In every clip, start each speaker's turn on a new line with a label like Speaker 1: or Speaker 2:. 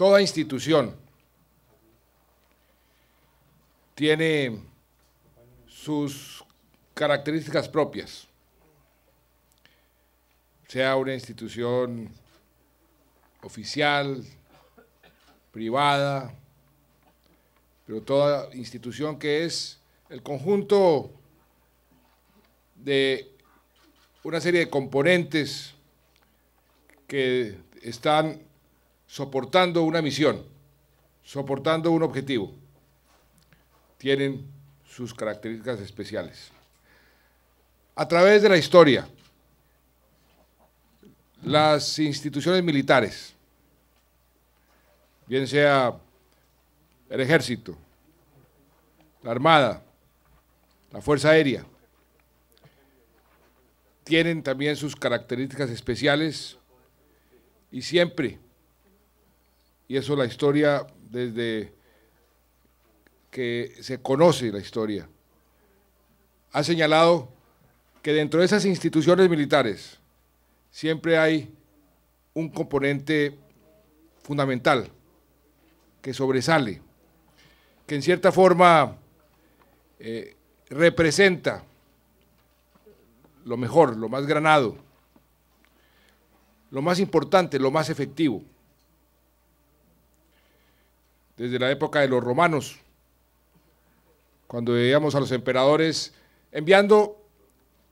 Speaker 1: toda institución tiene sus características propias, sea una institución oficial, privada, pero toda institución que es el conjunto de una serie de componentes que están soportando una misión, soportando un objetivo, tienen sus características especiales. A través de la historia, las instituciones militares, bien sea el Ejército, la Armada, la Fuerza Aérea, tienen también sus características especiales y siempre, y eso la historia desde que se conoce la historia, ha señalado que dentro de esas instituciones militares siempre hay un componente fundamental que sobresale, que en cierta forma representa lo mejor, lo más granado, lo más importante, lo más efectivo. Desde la época de los romanos, cuando veíamos a los emperadores enviando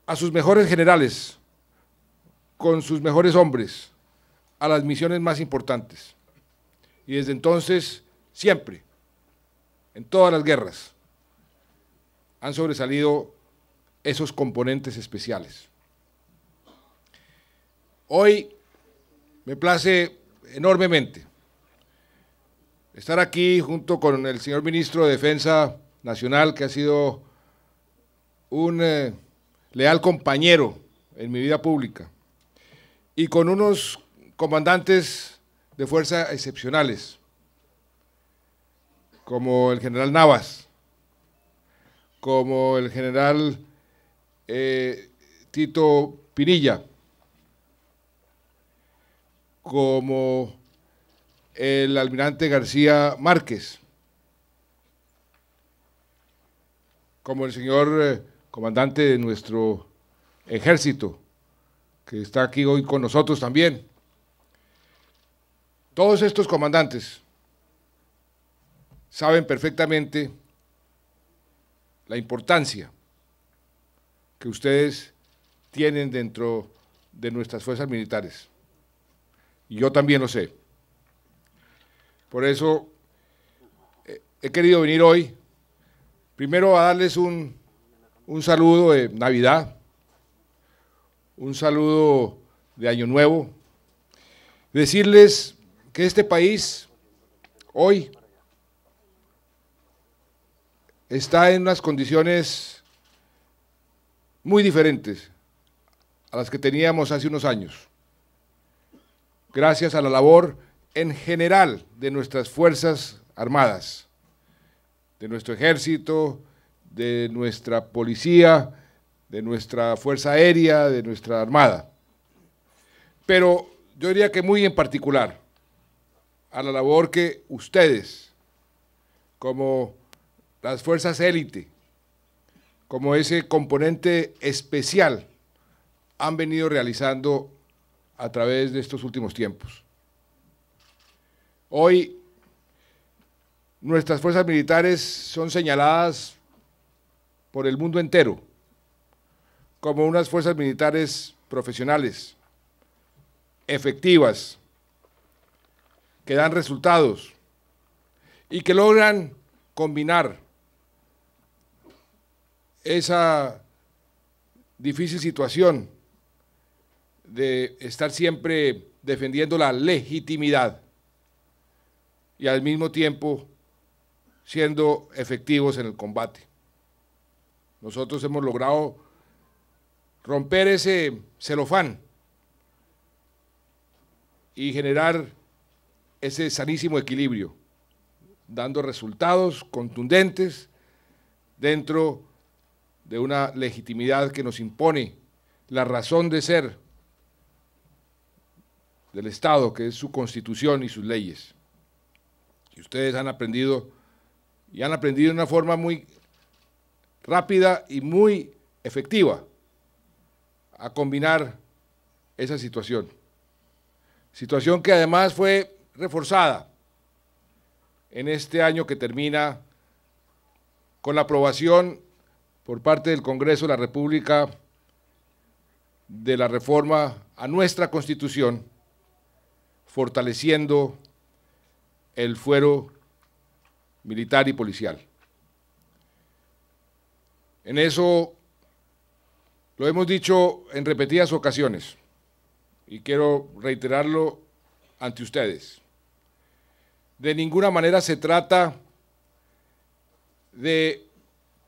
Speaker 1: a sus mejores generales, con sus mejores hombres, a las misiones más importantes. Y desde entonces, siempre, en todas las guerras, han sobresalido esos componentes especiales. Hoy me place enormemente estar aquí junto con el señor Ministro de Defensa Nacional, que ha sido un leal compañero en mi vida pública, y con unos comandantes de fuerza excepcionales, como el general Navas, como el general Tito Pinilla, como el almirante García Márquez, como el señor comandante de nuestro ejército, que está aquí hoy con nosotros también. Todos estos comandantes saben perfectamente la importancia que ustedes tienen dentro de nuestras fuerzas militares. Y yo también lo sé. Por eso he querido venir hoy, primero a darles un saludo de Navidad, un saludo de Año Nuevo, decirles que este país hoy está en unas condiciones muy diferentes a las que teníamos hace unos años, gracias a la labor en general de nuestras Fuerzas Armadas, de nuestro Ejército, de nuestra Policía, de nuestra Fuerza Aérea, de nuestra Armada. Pero yo diría que muy en particular a la labor que ustedes, como las fuerzas élite, como ese componente especial, han venido realizando a través de estos últimos tiempos. Hoy, nuestras fuerzas militares son señaladas por el mundo entero como unas fuerzas militares profesionales, efectivas, que dan resultados y que logran combinar esa difícil situación de estar siempre defendiendo la legitimidad y al mismo tiempo siendo efectivos en el combate. Nosotros hemos logrado romper ese celofán y generar ese sanísimo equilibrio, dando resultados contundentes dentro de una legitimidad que nos impone la razón de ser del Estado, que es su Constitución y sus leyes. Y ustedes han aprendido, y han aprendido de una forma muy rápida y muy efectiva a combinar esa situación. Situación que además fue reforzada en este año que termina con la aprobación por parte del Congreso de la República de la reforma a nuestra Constitución, fortaleciendo el fuero militar y policial. En eso lo hemos dicho en repetidas ocasiones y quiero reiterarlo ante ustedes. De ninguna manera se trata de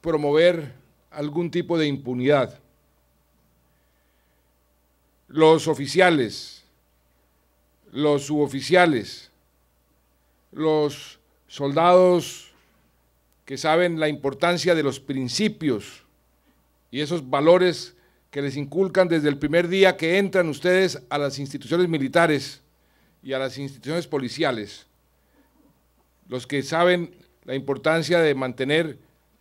Speaker 1: promover algún tipo de impunidad. Los oficiales, los suboficiales, los soldados que saben la importancia de los principios y esos valores que les inculcan desde el primer día que entran ustedes a las instituciones militares y a las instituciones policiales, los que saben la importancia de mantener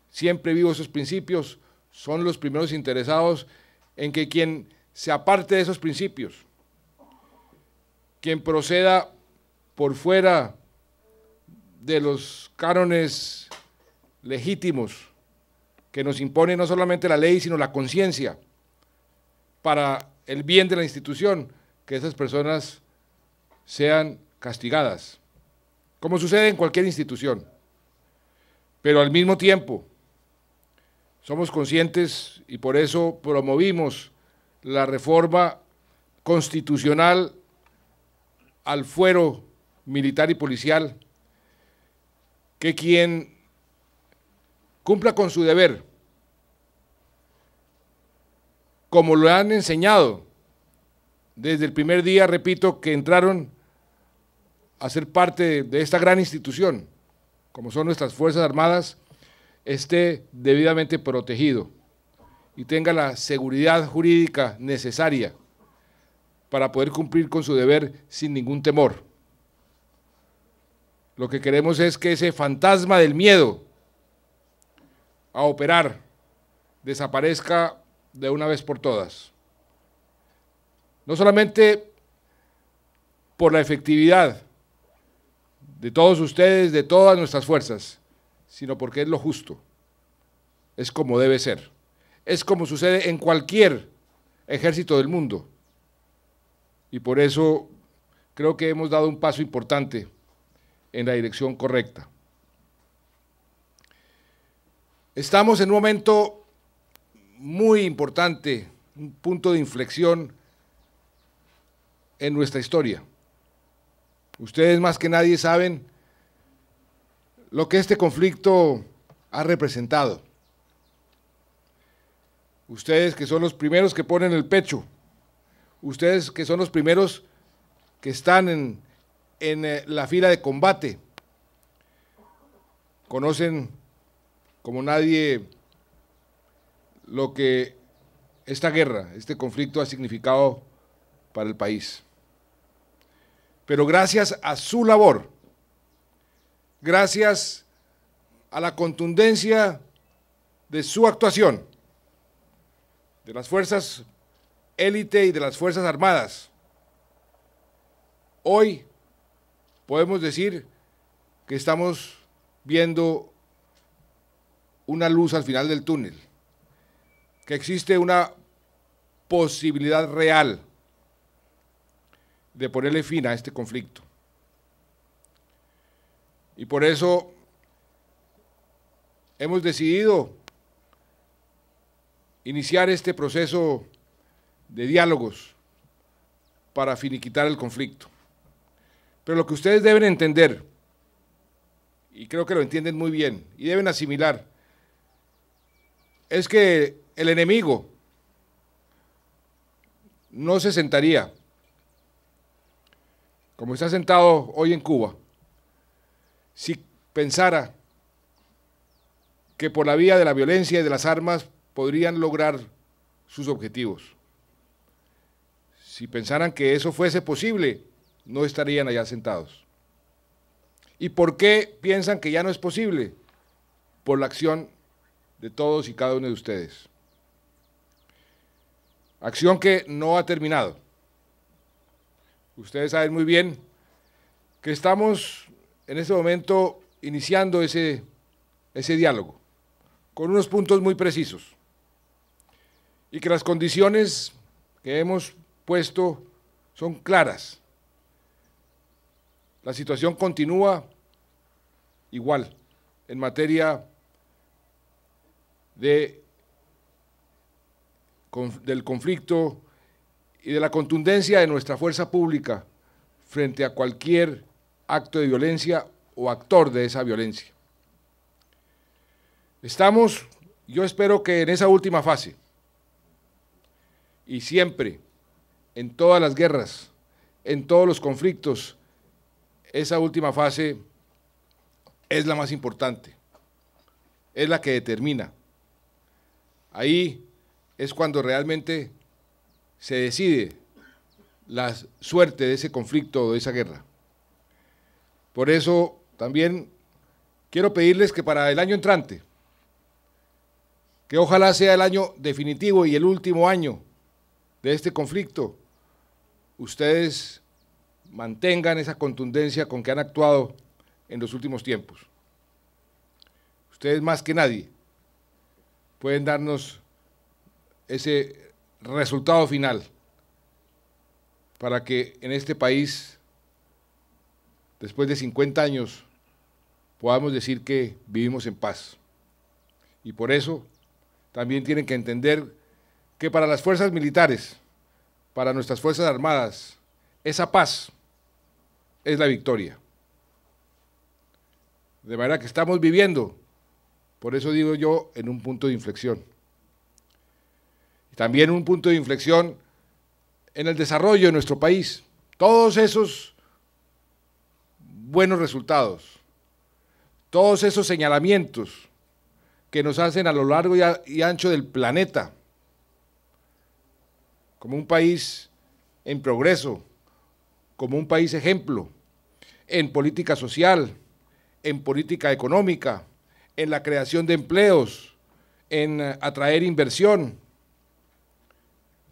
Speaker 1: siempre vivos esos principios, son los primeros interesados en que quien se aparte de esos principios, quien proceda por fuera de los cánones legítimos que nos impone no solamente la ley, sino la conciencia, para el bien de la institución, que esas personas sean castigadas, como sucede en cualquier institución. Pero al mismo tiempo, somos conscientes y por eso promovimos la reforma constitucional al fuero militar y policial, que quien cumpla con su deber, como lo han enseñado desde el primer día, repito, que entraron a ser parte de esta gran institución, como son nuestras Fuerzas Armadas, esté debidamente protegido y tenga la seguridad jurídica necesaria para poder cumplir con su deber sin ningún temor. Lo que queremos es que ese fantasma del miedo a operar desaparezca de una vez por todas. No solamente por la efectividad de todos ustedes, de todas nuestras fuerzas, sino porque es lo justo, es como debe ser, es como sucede en cualquier ejército del mundo. Y por eso creo que hemos dado un paso importante en la dirección correcta. Estamos en un momento muy importante, un punto de inflexión en nuestra historia. Ustedes más que nadie saben lo que este conflicto ha representado. Ustedes que son los primeros que ponen el pecho, ustedes que son los primeros que están en la fila de combate, conocen como nadie lo que esta guerra, este conflicto ha significado para el país. Pero gracias a su labor, gracias a la contundencia de su actuación, de las fuerzas élite y de las Fuerzas Armadas, hoy podemos decir que estamos viendo una luz al final del túnel, que existe una posibilidad real de ponerle fin a este conflicto. Y por eso hemos decidido iniciar este proceso de diálogos para finiquitar el conflicto. Pero lo que ustedes deben entender, y creo que lo entienden muy bien, y deben asimilar, es que el enemigo no se sentaría, como está sentado hoy en Cuba, si pensara que por la vía de la violencia y de las armas podrían lograr sus objetivos. Si pensaran que eso fuese posible, no estarían allá sentados. ¿Y por qué piensan que ya no es posible? Por la acción de todos y cada uno de ustedes. Acción que no ha terminado. Ustedes saben muy bien que estamos en este momento iniciando ese diálogo, con unos puntos muy precisos, y que las condiciones que hemos puesto son claras. La situación continúa igual en materia del conflicto y de la contundencia de nuestra fuerza pública frente a cualquier acto de violencia o actor de esa violencia. Estamos, yo espero que en esa última fase, y siempre, en todas las guerras, en todos los conflictos, esa última fase es la más importante, es la que determina. Ahí es cuando realmente se decide la suerte de ese conflicto o de esa guerra. Por eso también quiero pedirles que para el año entrante, que ojalá sea el año definitivo y el último año de este conflicto, ustedes mantengan esa contundencia con que han actuado en los últimos tiempos. Ustedes más que nadie pueden darnos ese resultado final para que en este país, después de 50 años, podamos decir que vivimos en paz. Y por eso también tienen que entender que para las fuerzas militares, para nuestras fuerzas armadas, esa paz es la victoria. De manera que estamos viviendo, por eso digo yo, en un punto de inflexión. Y también un punto de inflexión en el desarrollo de nuestro país. Todos esos buenos resultados, todos esos señalamientos que nos hacen a lo largo y ancho del planeta, como un país en progreso, como un país ejemplo, en política social, en política económica, en la creación de empleos, en atraer inversión.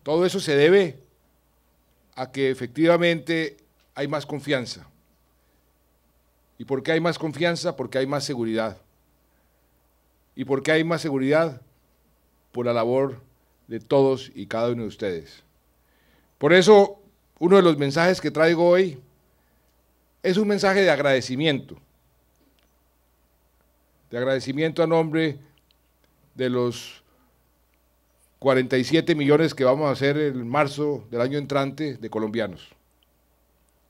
Speaker 1: Todo eso se debe a que efectivamente hay más confianza. ¿Y por qué hay más confianza? Porque hay más seguridad. ¿Y por qué hay más seguridad? Por la labor de todos y cada uno de ustedes. Por eso, uno de los mensajes que traigo hoy es un mensaje de agradecimiento a nombre de los 47 millones que vamos a hacer en marzo del año entrante de colombianos.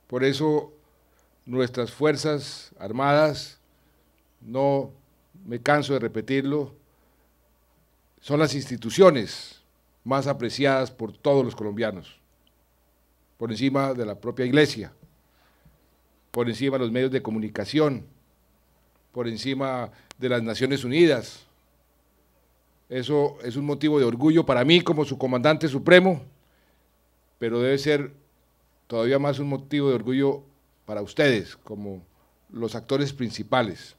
Speaker 1: Por eso, nuestras Fuerzas Armadas, no me canso de repetirlo, son las instituciones más apreciadas por todos los colombianos, por encima de la propia Iglesia, por encima de los medios de comunicación, por encima de las Naciones Unidas. Eso es un motivo de orgullo para mí como su comandante supremo, pero debe ser todavía más un motivo de orgullo para ustedes, como los actores principales,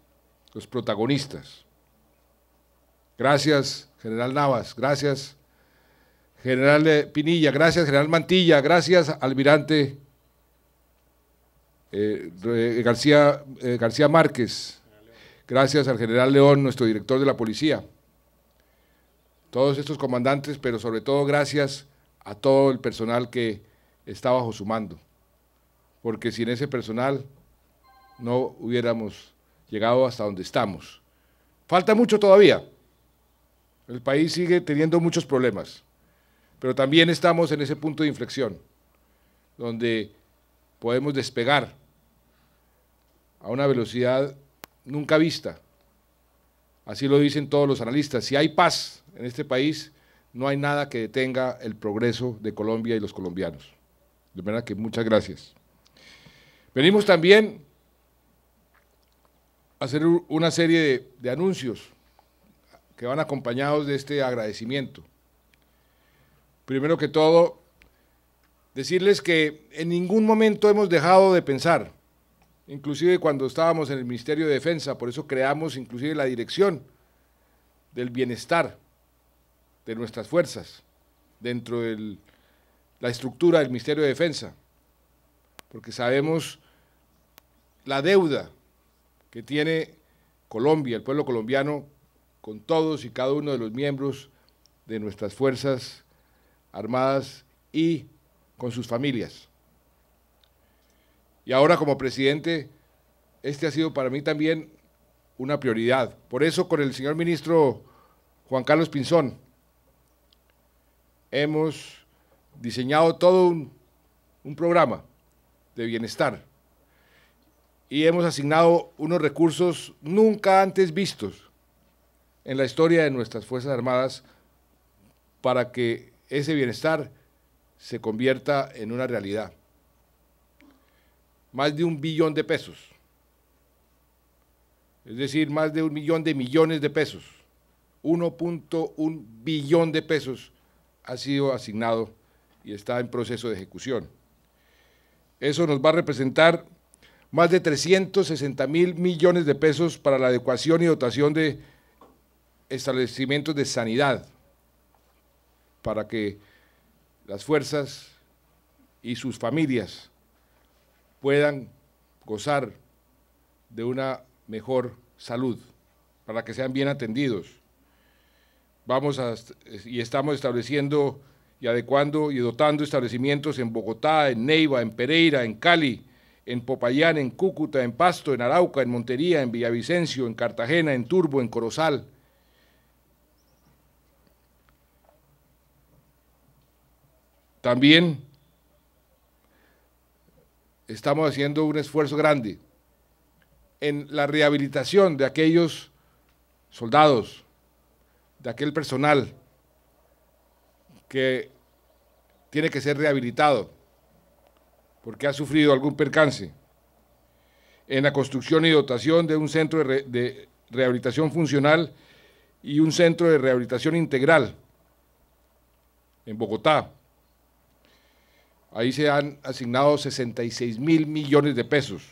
Speaker 1: los protagonistas. Gracias, General Navas, gracias, General Pinilla, gracias, General Mantilla, gracias, Almirante García Márquez, gracias al General León, nuestro director de la policía, todos estos comandantes, pero sobre todo gracias a todo el personal que está bajo su mando, porque sin ese personal no hubiéramos llegado hasta donde estamos. Falta mucho todavía, el país sigue teniendo muchos problemas, pero también estamos en ese punto de inflexión, donde podemos despegar a una velocidad nunca vista. Así lo dicen todos los analistas. Si hay paz en este país, no hay nada que detenga el progreso de Colombia y los colombianos. De manera que muchas gracias. Venimos también a hacer una serie de anuncios que van acompañados de este agradecimiento. Primero que todo, decirles que en ningún momento hemos dejado de pensar inclusive cuando estábamos en el Ministerio de Defensa, por eso creamos inclusive la dirección del bienestar de nuestras fuerzas dentro de la estructura del Ministerio de Defensa, porque sabemos la deuda que tiene Colombia, el pueblo colombiano, con todos y cada uno de los miembros de nuestras Fuerzas Armadas y con sus familias. Y ahora como presidente, este ha sido para mí también una prioridad. Por eso con el señor ministro Juan Carlos Pinzón hemos diseñado todo un programa de bienestar y hemos asignado unos recursos nunca antes vistos en la historia de nuestras Fuerzas Armadas para que ese bienestar se convierta en una realidad. Más de 1 billón de pesos, es decir, más de 1 millón de millones de pesos, 1.1 billón de pesos ha sido asignado y está en proceso de ejecución. Eso nos va a representar más de 360.000 millones de pesos para la adecuación y dotación de establecimientos de sanidad, para que las fuerzas y sus familias puedan gozar de una mejor salud, para que sean bien atendidos. Estamos estableciendo y adecuando y dotando establecimientos en Bogotá, en Neiva, en Pereira, en Cali, en Popayán, en Cúcuta, en Pasto, en Arauca, en Montería, en Villavicencio, en Cartagena, en Turbo, en Corozal. También estamos haciendo un esfuerzo grande en la rehabilitación de aquellos soldados, de aquel personal que tiene que ser rehabilitado porque ha sufrido algún percance, en la construcción y dotación de un centro de rehabilitación funcional y un centro de rehabilitación integral en Bogotá. Ahí se han asignado 66.000 millones de pesos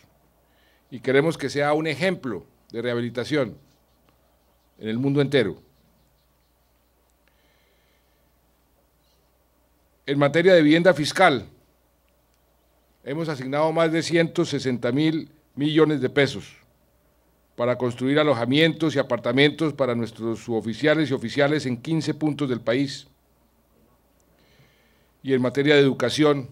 Speaker 1: y queremos que sea un ejemplo de rehabilitación en el mundo entero. En materia de vivienda fiscal, hemos asignado más de 160.000 millones de pesos para construir alojamientos y apartamentos para nuestros suboficiales y oficiales en 15 puntos del país. Y en materia de educación,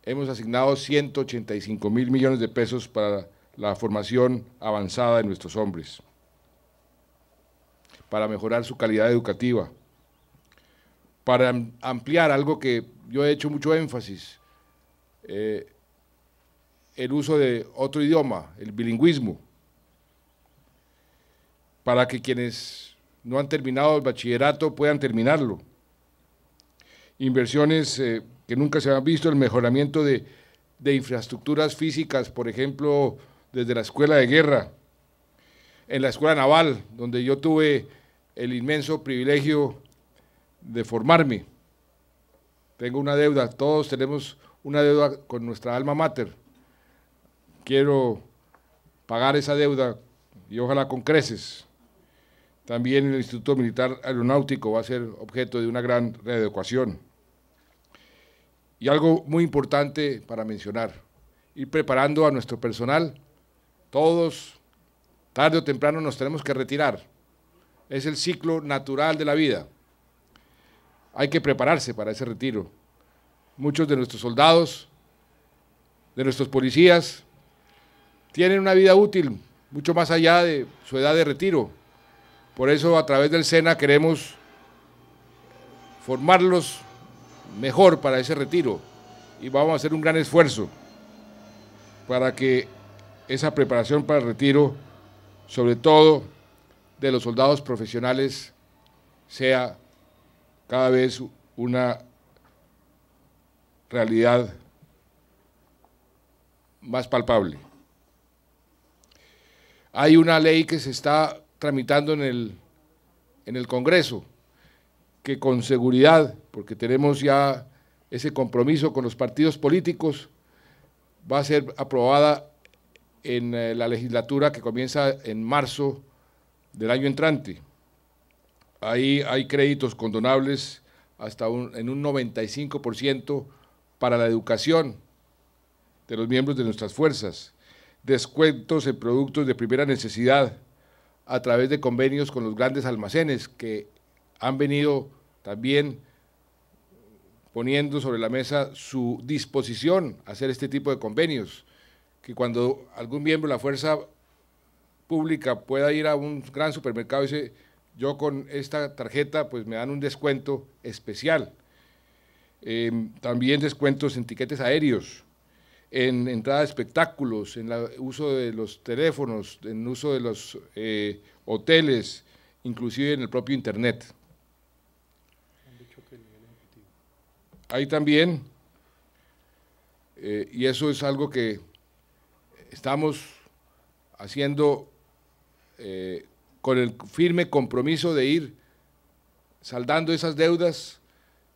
Speaker 1: hemos asignado 185.000 millones de pesos para la formación avanzada de nuestros hombres, para mejorar su calidad educativa, para ampliar algo que yo he hecho mucho énfasis, el uso de otro idioma, el bilingüismo, para que quienes no han terminado el bachillerato puedan terminarlo. Inversiones que nunca se han visto, el mejoramiento de infraestructuras físicas, por ejemplo, desde la Escuela de Guerra, en la Escuela Naval, donde yo tuve el inmenso privilegio de formarme. Tengo una deuda, todos tenemos una deuda con nuestra alma mater. Quiero pagar esa deuda y ojalá con creces. También el Instituto Militar Aeronáutico va a ser objeto de una gran readecuación. Y algo muy importante para mencionar, ir preparando a nuestro personal. Todos, tarde o temprano, nos tenemos que retirar. Es el ciclo natural de la vida. Hay que prepararse para ese retiro. Muchos de nuestros soldados, de nuestros policías, tienen una vida útil mucho más allá de su edad de retiro. Por eso, a través del SENA queremos formarlos mejor para ese retiro y vamos a hacer un gran esfuerzo para que esa preparación para el retiro, sobre todo de los soldados profesionales, sea cada vez una realidad más palpable. Hay una ley que se está tramitando en el Congreso, que con seguridad, porque tenemos ya ese compromiso con los partidos políticos, va a ser aprobada en la legislatura que comienza en marzo del año entrante. Ahí hay créditos condonables hasta en un 95% para la educación de los miembros de nuestras fuerzas, descuentos en productos de primera necesidad a través de convenios con los grandes almacenes que han venido también poniendo sobre la mesa su disposición a hacer este tipo de convenios, que cuando algún miembro de la fuerza pública pueda ir a un gran supermercado y dice, yo con esta tarjeta pues me dan un descuento especial. También descuentos en tiquetes aéreos, en entrada de espectáculos, en el uso de los teléfonos, en el uso de los hoteles, inclusive en el propio internet. Hay también, y eso es algo que estamos haciendo con el firme compromiso de ir saldando esas deudas,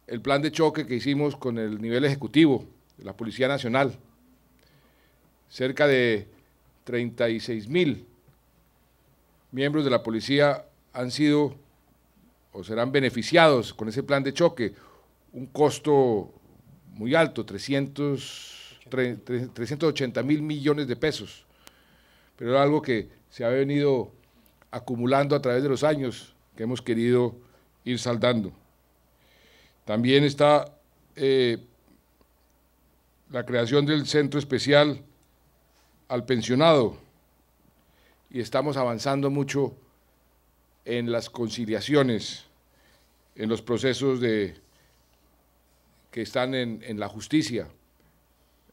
Speaker 1: el plan de choque que hicimos con el nivel ejecutivo de la Policía Nacional. Cerca de 36.000 miembros de la policía han sido o serán beneficiados con ese plan de choque, un costo muy alto, 380.000 millones de pesos, pero era algo que se ha venido acumulando a través de los años, que hemos querido ir saldando. También está la creación del Centro Especial al Pensionado, y estamos avanzando mucho en las conciliaciones, en los procesos que están en la justicia,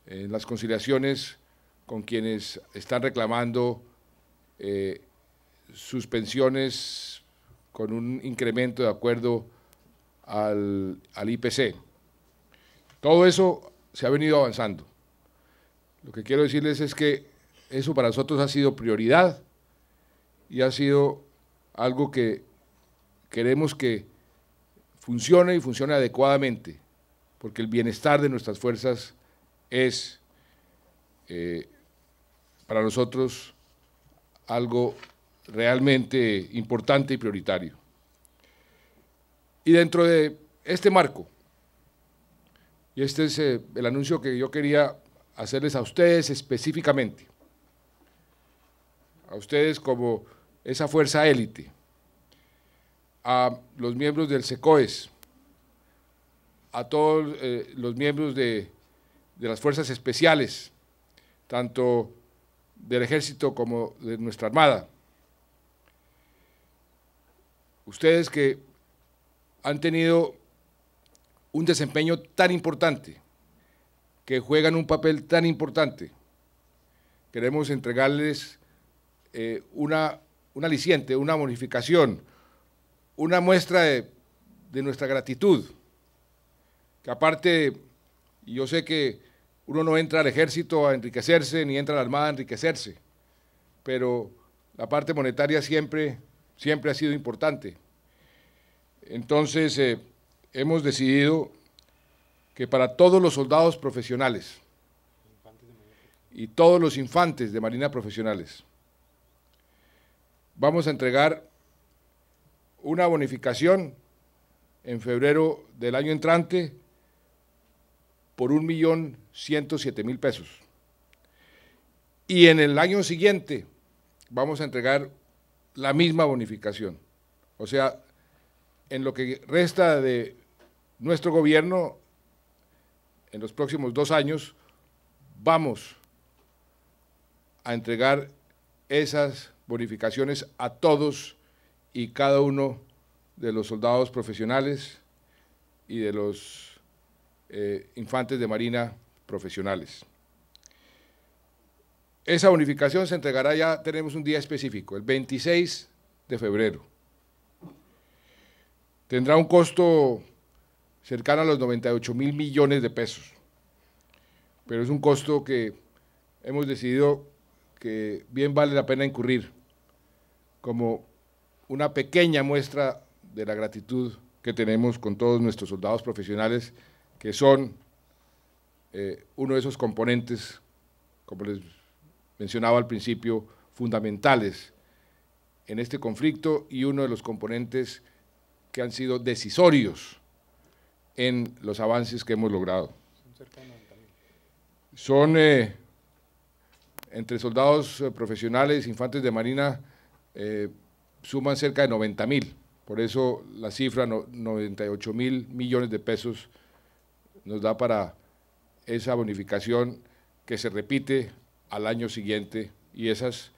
Speaker 1: en las conciliaciones con quienes están reclamando sus pensiones con un incremento de acuerdo al IPC. Todo eso se ha venido avanzando. Lo que quiero decirles es que eso para nosotros ha sido prioridad y ha sido algo que queremos que funcione y funcione adecuadamente, porque el bienestar de nuestras fuerzas es para nosotros algo realmente importante y prioritario. Y dentro de este marco, y este es el anuncio que yo quería hacerles a ustedes específicamente, a ustedes como esa fuerza élite, a los miembros del SECOES, a todos los miembros de las fuerzas especiales, tanto del Ejército como de nuestra Armada. Ustedes que han tenido un desempeño tan importante, que juegan un papel tan importante, queremos entregarles un aliciente, una bonificación, una muestra de nuestra gratitud, que aparte, y yo sé que uno no entra al ejército a enriquecerse, ni entra a la Armada a enriquecerse, pero la parte monetaria siempre ha sido importante. Entonces, hemos decidido que para todos los soldados profesionales y todos los infantes de Marina profesionales, vamos a entregar una bonificación en febrero del año entrante por 1.107.000 pesos. Y en el año siguiente vamos a entregar la misma bonificación. O sea, en lo que resta de nuestro gobierno, en los próximos 2 años, vamos a entregar esas bonificaciones a todos y cada uno de los soldados profesionales y de los infantes de Marina profesionales. Esa bonificación se entregará, ya tenemos un día específico, el 26 de febrero. Tendrá un costo cercano a los 98.000 millones de pesos, pero es un costo que hemos decidido que bien vale la pena incurrir como una pequeña muestra de la gratitud que tenemos con todos nuestros soldados profesionales, que son uno de esos componentes, como les mencionaba al principio, fundamentales en este conflicto y uno de los componentes que han sido decisorios en los avances que hemos logrado.
Speaker 2: Son cerca de 90.000.
Speaker 1: Son, entre soldados profesionales, infantes de marina, suman cerca de 90.000, por eso la cifra 98.000 millones de pesos nos da para esa bonificación que se repite al año siguiente, y esas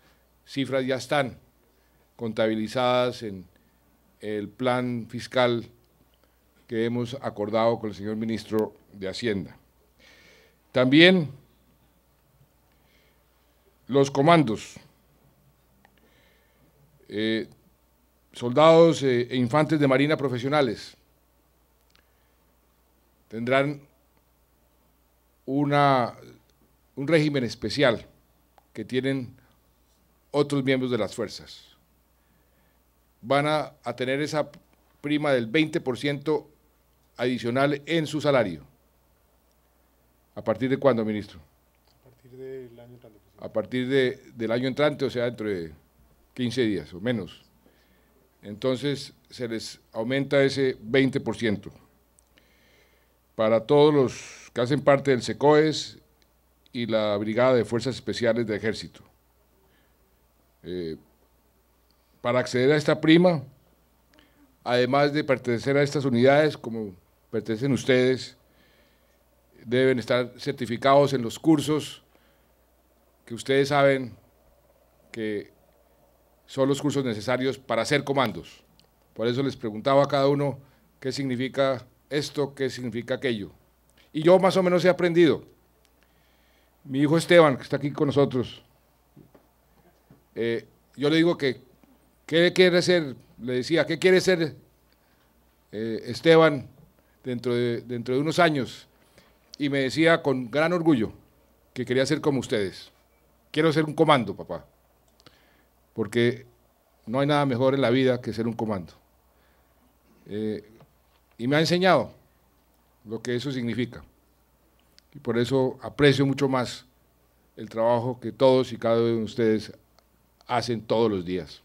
Speaker 1: cifras ya están contabilizadas en el plan fiscal que hemos acordado con el señor ministro de Hacienda. También los comandos, soldados e infantes de marina profesionales tendrán un régimen especial que tienen otros miembros de las fuerzas. Van a tener esa prima del 20% adicional en su salario. ¿A partir de cuándo, ministro?
Speaker 2: A partir del año entrante.
Speaker 1: A partir del año entrante, o sea, dentro de 15 días o menos. Entonces, se les aumenta ese 20%. Para todos los que hacen parte del SECOES y la Brigada de Fuerzas Especiales del Ejército. Para acceder a esta prima, además de pertenecer a estas unidades, como pertenecen ustedes, deben estar certificados en los cursos que ustedes saben que son los cursos necesarios para hacer comandos. Por eso les preguntaba a cada uno qué significa esto, qué significa aquello. Y yo más o menos he aprendido. Mi hijo Esteban, que está aquí con nosotros, yo le digo que, ¿qué quiere ser? Le decía, ¿qué quiere ser Esteban dentro de unos años? Y me decía con gran orgullo que quería ser como ustedes. Quiero ser un comando, papá, porque no hay nada mejor en la vida que ser un comando. Y me ha enseñado lo que eso significa. Y por eso aprecio mucho más el trabajo que todos y cada uno de ustedes hacen todos los días.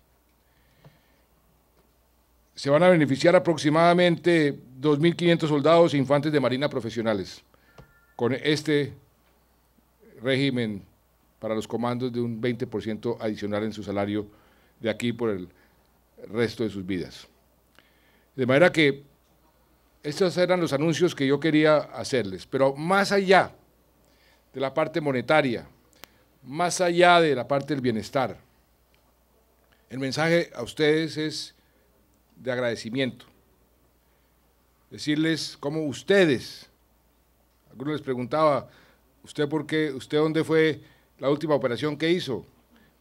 Speaker 1: Se van a beneficiar aproximadamente 2.500 soldados e infantes de marina profesionales con este régimen para los comandos de un 20% adicional en su salario de aquí por el resto de sus vidas. De manera que estos eran los anuncios que yo quería hacerles, pero más allá de la parte monetaria, más allá de la parte del bienestar, el mensaje a ustedes es de agradecimiento. Decirles cómo ustedes, algunos les preguntaba, ¿usted por qué? ¿Usted dónde fue la última operación que hizo?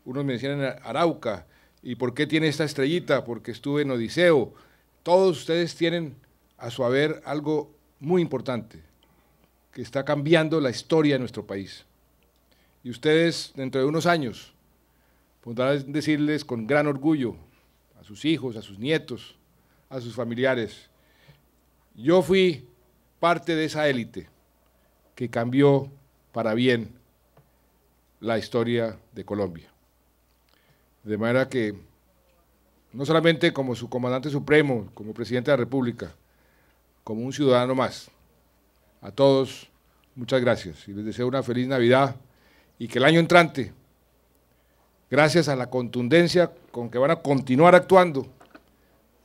Speaker 1: Unos me decían en Arauca. ¿Y por qué tiene esta estrellita? Porque estuve en Odiseo. Todos ustedes tienen a su haber algo muy importante, que está cambiando la historia de nuestro país. Y ustedes, dentro de unos años, podrán decirles con gran orgullo a sus hijos, a sus nietos, a sus familiares, yo fui parte de esa élite que cambió para bien la historia de Colombia. De manera que, no solamente como su comandante supremo, como presidente de la República, como un ciudadano más, a todos, muchas gracias y les deseo una feliz Navidad y que el año entrante, gracias a la contundencia con que van a continuar actuando,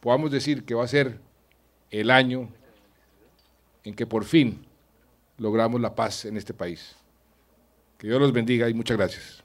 Speaker 1: podamos decir que va a ser el año en que por fin logramos la paz en este país. Que Dios los bendiga y muchas gracias.